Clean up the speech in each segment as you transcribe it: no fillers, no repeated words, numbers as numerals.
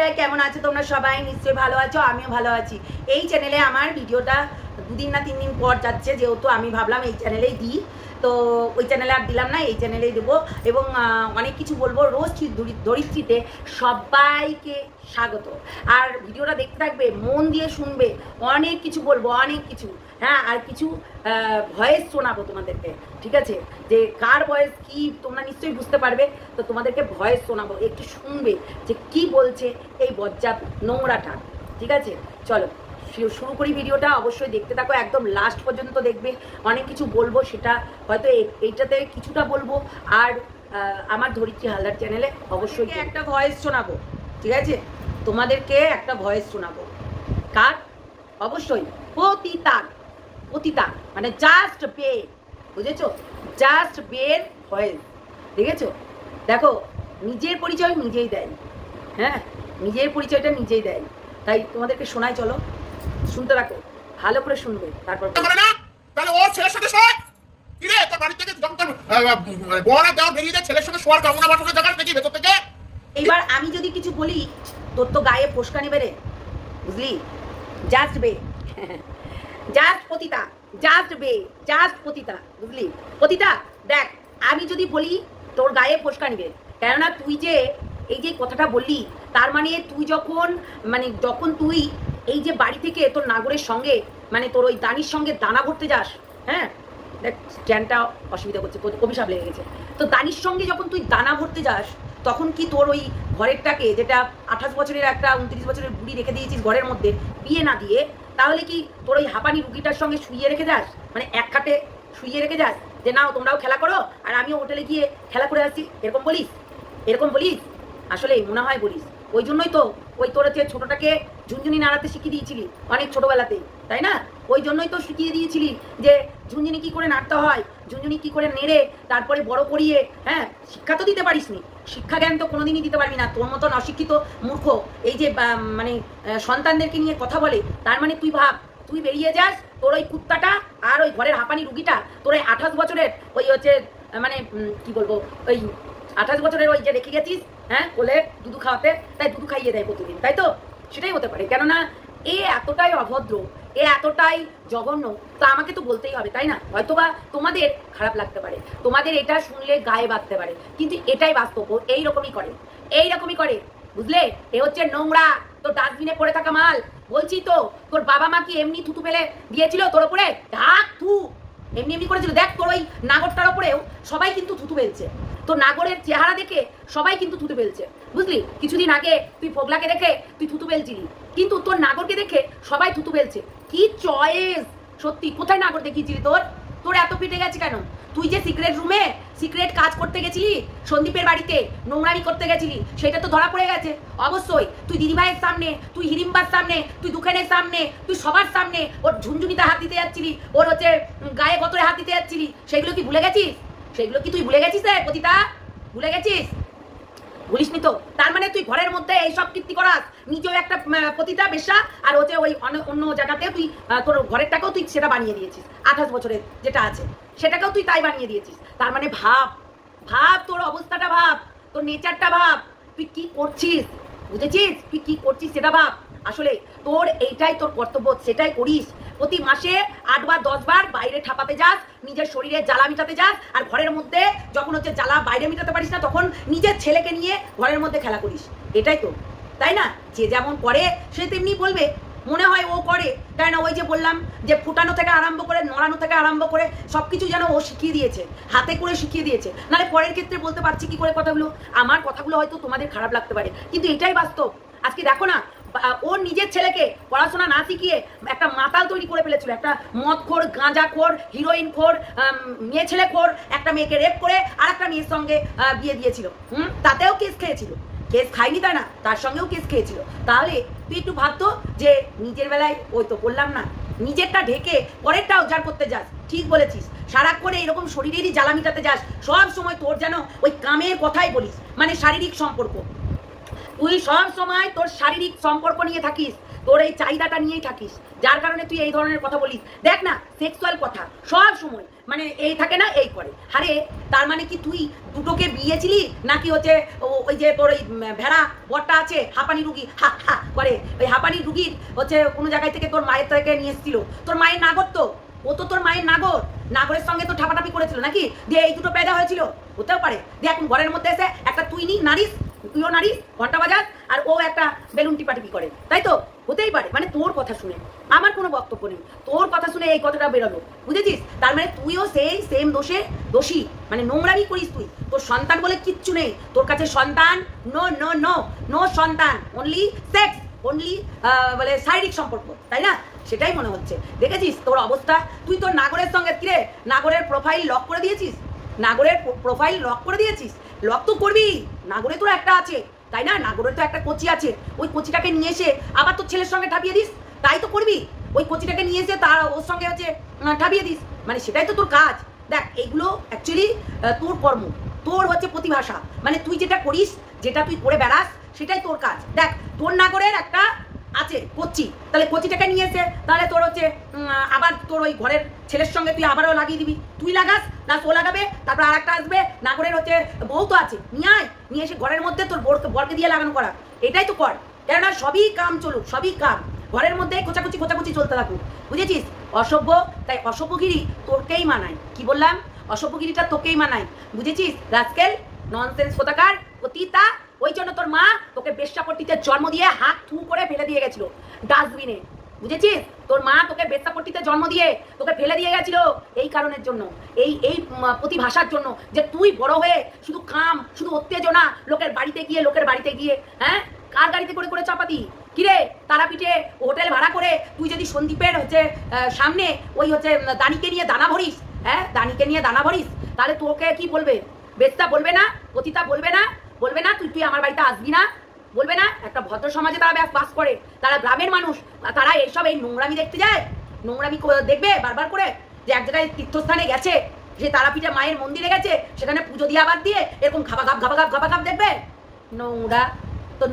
বন্ধুরা কেমন আছো তোমরা সবাই? নিশ্চয়ই ভালো আছো, আমিও ভালো আছি। এই চ্যানেলে আমার ভিডিওটা 2 দিন না 3 দিন পর যাচ্ছে, যেহেতু আমি ভাবলাম এই চ্যানেলেই দিই, তো ওই চ্যানেলে আর দিলাম না, এই চ্যানেলেই দেবো। এবং অনেক কিছু বলবো। রোজ ধরিত্রীতে সবাইকে স্বাগত। আর ভিডিওটা দেখতে থাকবে, মন দিয়ে শুনবে, অনেক কিছু বলবো, অনেক কিছু। হ্যাঁ, আর কিছু ভয়েস শোনাবো তোমাদেরকে, ঠিক আছে? যে কার ভয়েস কি তোমরা নিশ্চয়ই বুঝতে পারবে, তো তোমাদেরকে ভয়েস শোনাবো, একটু শুনবে যে কি বলছে এই বজ্জাত নোংরাটা, ঠিক আছে? চলো শুরু করি ভিডিওটা। অবশ্যই দেখতে থাকো, একদম লাস্ট পর্যন্ত দেখবে। অনেক কিছু বলবো, সেটা হয়তো এইটাতে কিছুটা বলবো, আর আমার ধরিত্রী হালদার চ্যানেলে অবশ্যই একটা ভয়েস শোনাবো, ঠিক আছে? তোমাদেরকে একটা ভয়েস শোনাবো। কার? অবশ্যই পতিতা, মানে জাস্ট বে, বুঝেছো? জাস্ট বের ভয়েস, দেখেছো? দেখো, নিজের পরিচয় নিজেই দেয়। হ্যাঁ, নিজের পরিচয়টা নিজেই দেয়। তাই তোমাদেরকে শোনাই, চলো শুনতে রাখো, ভালো করে শুনবে। তারপর তাহলে ওর ছেলের সাথে শোয় কি রে? তোর বাড়ি থেকে যখন বড় দেওয়া বেরিয়ে যায়, ছেলের সঙ্গে শোয়ার কামনা বাসনা জায়গা থেকে ভেতর থেকে। এইবার আমি যদি কিছু বলি, তোর তো গায়ে ফোসকানি বেড়ে, বুঝলি? জাস্ট বে, জাস্ট পতিতা, জাস্ট বে, জাস্ট পতিতা, বুঝলি? পতিতা দেখ, আমি যদি বলি তোর গায়ে ফোসকা নিবে, কেননা তুই যে এই যে কথাটা বললি, তার মানে তুই যখন তুই এই যে বাড়ি থেকে তোর নাগরের সঙ্গে, মানে তোর ওই দানির সঙ্গে দানা ভরতে যাস, হ্যাঁ দেখ স্ট্যান্ডটা অসুবিধা করছে, অভিশাপ লেগে গেছে। তো দানির সঙ্গে যখন তুই দানা ভরতে যাস, তখন কি তোর ওই ঘরেরটাকে, যেটা 28 বছরের একটা 29 বছরের বুড়ি রেখে দিয়েছিস ঘরের মধ্যে বিয়ে না দিয়ে, তাহলে কি তোর ওই হাঁপানি রুগীটার সঙ্গে শুইয়ে রেখে যাস? মানে এক খাটে শুইয়ে রেখে যাস যে নাও তোমরাও খেলা করো আর আমিও হোটেলে গিয়ে খেলা করে আসছি, এরকম বলিস? এরকম বলিস? আসলে মনে হয় বলিস। ওই জন্যই তো ওই তোর হচ্ছে ছোটোটাকে ঝুনঝুনি নাড়াতে শিখিয়ে দিয়েছিলি অনেক ছোটোবেলাতেই, তাই না? ওই জন্যই তো শিখিয়ে দিয়েছিলি যে ঝুনঝুনি কী করে নাড়তে হয়, ঝুনঝুনি কী করে নেড়ে তারপরে বড় করিয়ে। হ্যাঁ, শিক্ষা তো দিতে পারিস নি, শিক্ষা জ্ঞান তো কোনোদিনই দিতে পারবি না। তোর মতন অশিক্ষিত মূর্খ এই যে মানে সন্তানদেরকে নিয়ে কথা বলে, তার মানে তুই ভাব, তুই বেরিয়ে যাস, তোর ওই কুত্তাটা আর ওই ঘরের হাঁপানি রুগীটা, তোর ওই 28 বছরের ওই হচ্ছে মানে কি বলবো, ওই 28 বছরের ওই যে রেখে গেছিস, হ্যাঁ, কোলে দুধু খাওয়াতে, তাই দুধু খাইয়ে দেয় প্রতিদিন, তাই তো? সেটাই হতে পারে, কেননা এ এতটাই অভদ্র, এ এতটাই জঘন্য, তো আমাকে তো বলতেই হবে, তাই না? হয়তোবা তোমাদের খারাপ লাগতে পারে, তোমাদের এটা শুনলে গায়ে বাঁধতে পারে, কিন্তু এটাই বাস্তব। এইরকমই করে, বুঝলে? এ হচ্ছে নোংরা, তোর ডাস্টবিনে পড়ে থাকা মাল। বলছি তো, তোর বাবা মা কি এমনি থুতু ফেলে দিয়েছিল তোর ওপরে? ঢাক থু এমনি করেছিল। দেখ, তোর ওই নাগরটার ওপরেও সবাই কিন্তু থুতু ফেলছে, তোর নাগরের চেহারা দেখে সবাই কিন্তু থুতু ফেলছে, বুঝলি? কিছুদিন আগে তুই ফোগলাকে দেখে তুই থুতু ফেলছিলি, কিন্তু তোর নাগরকে দেখে সবাই থুতু ফেলছে। কি চয়েস! সত্যি, কোথায় নাগর দেখিয়েছিলি? তোর এত পিটে গেছে কেন? তুই যে সিক্রেট রুমে সিক্রেট কাজ করতে গেছিলি, সন্দীপের বাড়িতে নোংরামি করতে গেছিলি, সেটা তো ধরা পড়ে গেছে। অবশ্যই তুই দিদিভাইয়ের সামনে, তুই হিড়িম্বার সামনে, তুই দুখানের সামনে, তুই সবার সামনে ওর ঝুনঝুনিতে হাত দিতে যাচ্ছিলি, ওর হচ্ছে গায়ে গতরে হাত দিতে যাচ্ছিলি। সেগুলো কি ভুলে গেছিস? সেগুলো কি তুই ভুলে গেছিস রে পতিতা? ভুলে গেছিস? বলিসনি তো? তার মানে তুই ঘরের মধ্যে এইসব কীর্তি করাস, নিজেও একটা পতিতা বেশ্যা, আর হচ্ছে ওই অন্য জায়গাতে তুই তোর ঘরেরটাকেও তুই সেটা বানিয়ে দিয়েছিস। 28 বছরের যেটা আছে সেটাকেও তুই তাই বানিয়ে দিয়েছিস। তার মানে ভাব, তোর অবস্থাটা ভাব, তোর নেচারটা ভাব, তুই কি করছিস, বুঝেছিস? তুই কি করছিস সেটা ভাব। আসলে তোর এইটাই তোর কর্তব্য, সেটাই করিস। প্রতি মাসে 8 বার 10 বার বাইরে ঠাপাতে যাস, নিজের শরীরে জ্বালা মিটাতে যাস, আর ঘরের মধ্যে যখন হচ্ছে জ্বালা বাইরে মিটাতে পারিস না, তখন নিজের ছেলেকে নিয়ে ঘরের মধ্যে খেলা করিস। এটাই তো, তাই না? যে যেমন করে সে তেমনি বলবে, মনে হয় ও করে, তাই না? ওই যে বললাম যে ফুটানো থেকে আরম্ভ করে নড়ানো থেকে আরম্ভ করে সব কিছু যেন ও শিখিয়ে দিয়েছে, হাতে করে শিখিয়ে দিয়েছে। নাহলে পরের ক্ষেত্রে বলতে পারছি কি করে কথাগুলো? আমার কথাগুলো হয়তো তোমাদের খারাপ লাগতে পারে, কিন্তু এটাই বাস্তব। আজকে দেখো না, ওর নিজের ছেলেকে পড়াশোনা না শিখিয়ে একটা মাতাল তৈরি করে ফেলেছিল, একটা মদখোর, গাঁজাখোর, হিরোইনখোর, মেয়ে ছেলেখোর, একটা মেয়েকে রেপ করে আর একটা মেয়ের সঙ্গে বিয়ে দিয়েছিল। তাতেও কেস খেয়েছিল। কেস খাইনি তাই না, তার সঙ্গেও কেস খেয়েছিল। তাহলে তুই একটু ভাবতো যে নিজের বেলায় ওই তো বললাম না, নিজেরটা ঢেকে পরেরটা উজাড় করতে যাস। ঠিক বলেছিস, সারাক্ষণ এরকম শরীরেরই জ্বালা মিটাতে যাস, সব সময় তোর যেন ওই কামের কথাই বলিস, মানে শারীরিক সম্পর্ক। তুই সব সময় তোর শারীরিক সম্পর্ক নিয়ে থাকিস, তোর এই চাহিদাটা নিয়েই থাকিস, যার কারণে তুই এই ধরনের কথা বলিস। দেখ না, সেক্সুয়াল কথা সব সময় মানে এই থাকে না, এই করে। আরে তার মানে কি তুই দুটোকে বিয়েছিলি নাকি হচ্ছে ওই যে তোর ওই ভেড়া বরটা আছে হাঁপানি রুগী হা হা করে, ওই হাঁপানি রুগীর হচ্ছে কোনো জায়গায় থেকে তোর মায়ের থেকে নিয়ে এসেছিল? তোর মায়ের নাগর তো, ও তো তোর মায়ের নাগর, নাগরের সঙ্গে তো ঠাপাটাপি করেছিল নাকি, দিয়ে এই দুটো পেদা হয়েছিল? হতেও পারে। দিয়ে এখন ঘরের মধ্যে এসে একটা তুই নারিস, তুইও নারিস, ঘন্টা বাজাস, আর ও একটা বেলুন টিপাটিপি করে, তাই তো? হতেই পারে। মানে তোর কথা শুনে আমার কোনো বক্তব্য নেই, তোর কথা শুনে এই কথাটা বেরোলো, বুঝেছিস? তার মানে তুইও সেই সেম দোষে দোষী, মানে নোংরামি করিস তুই। তোর সন্তান বলে কিচ্ছু নেই তোর কাছে, সন্তান নো নো নো নো সন্তান, অনলি সেক্স, অনলি বলে শারীরিক সম্পর্ক, তাই না? সেটাই মনে হচ্ছে। দেখেছিস তোর অবস্থা? তুই তোর নাগরের সঙ্গে কিরে নাগরের প্রোফাইল লক করে দিয়েছিস, নাগরের প্রোফাইল লক করে দিয়েছিস। লক তো করবি, নাগরে তোর একটা আছে, তাই না? নাগরের তো একটা কোচি আছে, ওই কোচিটাকে নিয়ে এসে আবার তোর ছেলের সঙ্গে ঠাপিয়ে দিস, তাই তো করবি। ওই কোচিটাকে নিয়ে এসে তার ওর সঙ্গে হচ্ছে ঠাপিয়ে দিস, মানে সেটাই তো তোর কাজ। দেখ এইগুলো অ্যাকচুয়ালি তোর কর্ম, তোর হচ্ছে প্রতিভাষা, মানে তুই যেটা করিস, যেটা তুই করে বেড়াস, সেটাই তোর কাজ। দেখ তোর নাগরের একটা আছে কোচি, তাহলে কোচিটাকে নিয়ে এসে তাহলে তোর হচ্ছে আবার তোর ওই ঘরের ছেলের সঙ্গে তুই আবারও লাগিয়ে দিবি। তুই লাগাস না ও লাগাবে, তারপর আর একটা আসবে নাগরের হচ্ছে বউ তো আছে, নিয়ে এসে ঘরের মধ্যে তোর বরকে দিয়ে লাগানো করা, এটাই তো কর। কেননা সবই কাম চলুক, সবই কাম, ঘরের মধ্যে খোঁচাখুচি খোঁচাখুচি চলতে থাকুক, বুঝেছিস? অসভ্য, তাই অসভ্যগিরি তোরকেই মানায়। কি বললাম? অসভ্যগিরিটা তোকেই মানায়, বুঝেছিস? রাস্কেল, ননসেন্স কোথাকার, পতিতা। ওই জন্য তোর মা তোকে বেশ্যাপট্টিতে জন্ম দিয়ে হাত থু করে ফেলে দিয়ে গেছিল ডাস্টবিনে, বুঝেছিস? তোর মা তোকে বেশ্যাপট্টিতে জন্ম দিয়ে তোকে ফেলে দিয়ে গেছিল এই কারণের জন্য, এই এই প্রতিভাষার জন্য, যে তুই বড় হয়ে শুধু খাম, শুধু উত্তেজনা, লোকের বাড়িতে গিয়ে হ্যাঁ কার গাড়িতে করে করে চাপাতি? কিরে তারাপীঠে হোটেল ভাড়া করে তুই যদি সন্দীপের হচ্ছে সামনে ওই হচ্ছে দানিকে নিয়ে দানা ভরিস, হ্যাঁ দানিকে নিয়ে দানা ভরিস, তাহলে তোকে কি বলবে? বেস্তা বলবে না? পতিতা বলবে না? বলবে না তুই আমার বাড়িতে আসবি না? বলবে না? একটা ভদ্র সমাজে তারা বাস করে, তারা গ্রামের মানুষ, তারা এইসব এই নোংরামি দেখতে যায়, নোংরামি দেখবে বারবার করে, যে এক জায়গায় তীর্থস্থানে গেছে, যে তারাপীঠে মায়ের মন্দিরে গেছে, সেখানে পুজো দিয়ে আবার দিয়ে এরকম ঘাবা দেখবে? নোংরা তো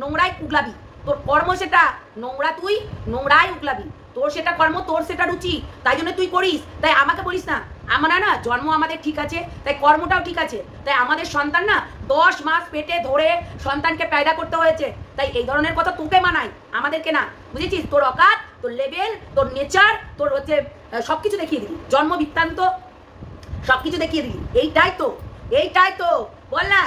নোংরাই উগলাবি, তোর কর্ম সেটা নোংরা, তুই নোংরাই উগলাবি, তোর সেটা কর্ম, তোর সেটা রুচি, তাই জন্য তুই করিস। তাই আমাকে বলিস না, আমরা না জন্ম আমাদের ঠিক আছে, তাই কর্মটাও ঠিক আছে, তাই আমাদের সন্তান না 10 মাস পেটে ধরে সন্তানকে পয়দা করতে হয়েছে, তাই এই ধরনের কথা তোকে মানায়, আমাদেরকে না, বুঝেছিস? তোর অকাত, তোর লেভেল, তোর নেচার, তোর হচ্ছে সবকিছু দেখিয়ে দিবি, জন্ম বৃত্তান্ত সবকিছু দেখিয়ে দিবি। এইটাই তো বল না।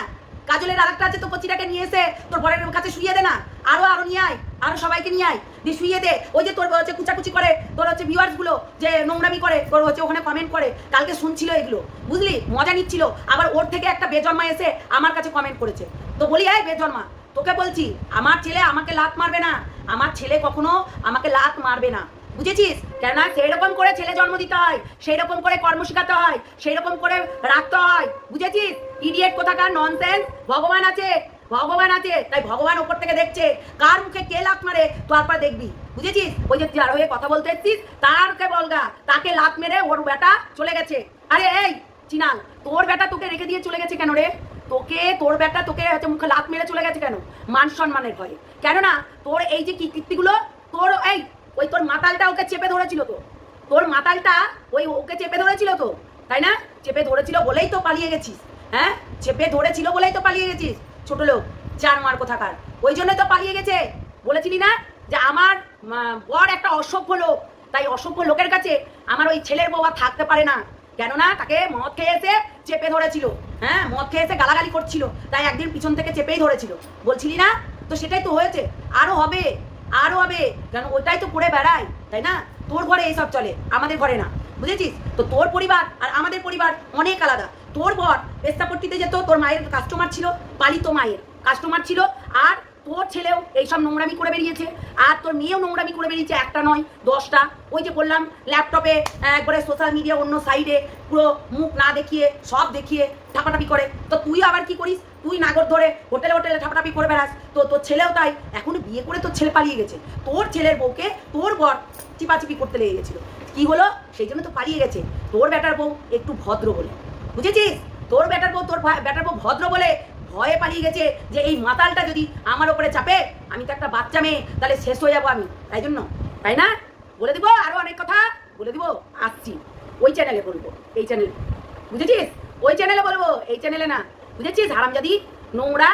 কাজলের আরেকটা আছে তো, কচিটাকে নিয়ে এসে তোর বরের কাছে শুয়ে দে না, আরো নিয়ে আয়, আরো সবাইকে নিয়ে আয়, দিয়ে শুয়ে দে। ওই যে তোর হচ্ছে কুচাকুচি করে, তোর হচ্ছে ভিউয়ার্স গুলো যে নোংরামি করে, তোর হচ্ছে ওখানে কমেন্ট করে, কালকে শুনছিল এগুলো, বুঝলি? মজা নিচ্ছিল। আবার ওর থেকে একটা বেজন্মা এসে আমার কাছে কমেন্ট করেছে, তো বলি এই বেজন্মা, তোকে বলছি আমার ছেলে আমাকে লাত মারবে না, আমার ছেলে কখনো আমাকে লাত মারবে না, বুঝেছিস? কেননা সেই রকম করে ছেলে জন্ম দিতে হয়, সেই রকম করে কর্ম শেখাতে হয়, সেই রকম করে রাখতে হয়, বুঝেছিস? ইডিয়েট কোথাকার, ননসেন্স। ভগবান আছে, তাই ভগবান ওপর থেকে দেখছে কার মুখে কে লাত মারে, তারপর দেখবি, বুঝেছিস? ওই যে যার হয়ে কথা বলতে এসছিস তারকে বলগা, তাকে লাত মেরে ওর বেটা চলে গেছে। আরে এই চিনাল, তোর বেটা তোকে রেখে দিয়ে চলে গেছে কেন রে? তোর বেটা তোকে হচ্ছে মুখে লাত মেরে চলে গেছে কেন? মান সম্মানের ভয়ে। কেননা তোর এই যে কীর্তিগুলো, তোর ওই তোর মাতালটা ওকে চেপে ধরেছিল, তো তোর মাতালটা ওকে চেপে ধরেছিল তো, তাই না? চেপে ধরেছিল বলেই তো পালিয়ে গেছিস, হ্যাঁ? চেপে ধরেছিল বলেই তো পালিয়ে গেছিস, ছোট লোক জানোয়ার কোথাকার। ওই জন্যই তো পালিয়ে গেছে। বলেছিলি না যে আমার বর একটা অসভ্য লোক, তাই অসভ্য লোকের কাছে আমার ওই ছেলের বউ আর থাকতে পারে না, কেননা তাকে মদ খেয়ে এসে চেপে ধরেছিল, হ্যাঁ মদ খেয়ে এসে গালাগালি করছিল, তাই একদিন পিছন থেকে চেপেই ধরেছিল, বলছিলি না? তো সেটাই তো হয়েছে, আরো হবে, কেন ওইটাই তো করে বেড়ায়, তাই না? তোর ঘরে এইসব চলে, আমাদের ঘরে না, বুঝেছিস? তো তোর পরিবার আর আমাদের পরিবার অনেক আলাদা। তোর বর পেস্তাপট্টিতে যেত, তোর মায়ের কাস্টমার ছিল, পালিত মায়ের কাস্টমার ছিল, আর তোর ছেলেও এইসব নোংরামি করে বেরিয়েছে, আর তোর মেয়েও নোংরামি করে বেরিয়েছে, একটা নয় 10টা। ওই যে বললাম ল্যাপটপে একবারে সোশ্যাল মিডিয়া অন্য সাইডে পুরো মুখ না দেখিয়ে সব দেখিয়ে ঠাপাটাপি করে। তো তুই আবার কি করিস? তুই নাগর ধরে হোটেলে ঠাপাটাপি করে বেড়াস। তো তোর ছেলেও তাই, এখনো বিয়ে করে তোর ছেলে পালিয়ে গেছে, তোর ছেলের বউকে তোর বর চিপাচিপি করতে লেগে গেছিল, কি হলো? সেই জন্য তো পালিয়ে গেছে। তোর বেটার বউ একটু ভদ্র বলে, বুঝেছিস? তোর বেটার বউ ভদ্র বলে ভয়ে পালিয়ে গেছে যে এই মাতালটা যদি আমার ওপরে চাপে, আমি তো একটা বাচ্চা মেয়ে, তাহলে শেষ হয়ে যাবো আমি, তাই জন্য, তাই না? বলে দিব আরো অনেক কথা বলে দিব, আসছি ওই চ্যানেলে বলবো, এই চ্যানেলে, বুঝেছিস? ওই চ্যানেলে বলবো, এই চ্যানেলে না, বুঝেছিস? হারামজাদি, নোংরা,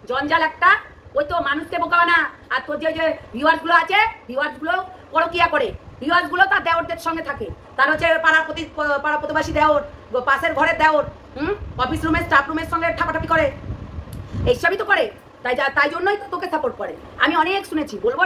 জঞ্জাল একটা। ওই তো মানুষকে বোকা বানা। আর তোর যে ভিউয়ার্সগুলো আছে, ভিউয়ার্সগুলো পরকিয়া করে, ভিউয়ার্সগুলো তার দেওরদের সঙ্গে থাকে, তার হচ্ছে পাড়া প্রতিবাসী দেওর, পাশের ঘরের দেওর, অফিস রুমের স্টাফ রুমের সঙ্গে ঠাপাঠাপি করে, এইসবই তো করে। তাই জন্যই তো তোকে সাপোর্ট করে। আমি অনেক শুনেছি, বলবো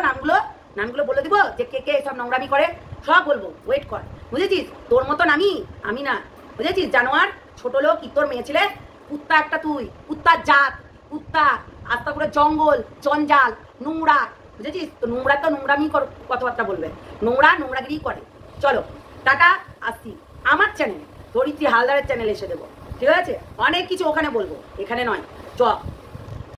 নামগুলো বলে দিব যে কে কে সব নোংরামি করে, সব বলবো, ওয়েট কর, বুঝেছিস? তোর মতন আমি না, বুঝেছিস? জানোয়ার, ছোট লোক, তোর মেয়ে ছেলে, কুত্তা একটা তুই, কুত্তার জাত, কুত্তা, আস্তা করে জঙ্গল, জঞ্জাল, নোংরা, বুঝেছিস? তো নোংরামি কথাবার্তা বলবে, নোংরাগিরি করে। চলো টাটা, আসছি আমার চ্যানেল ধরিত্রী হালদারের চ্যানেলে এসে দেবো, ঠিক আছে? অনেক কিছু ওখানে বলবো, এখানে নয়। চ।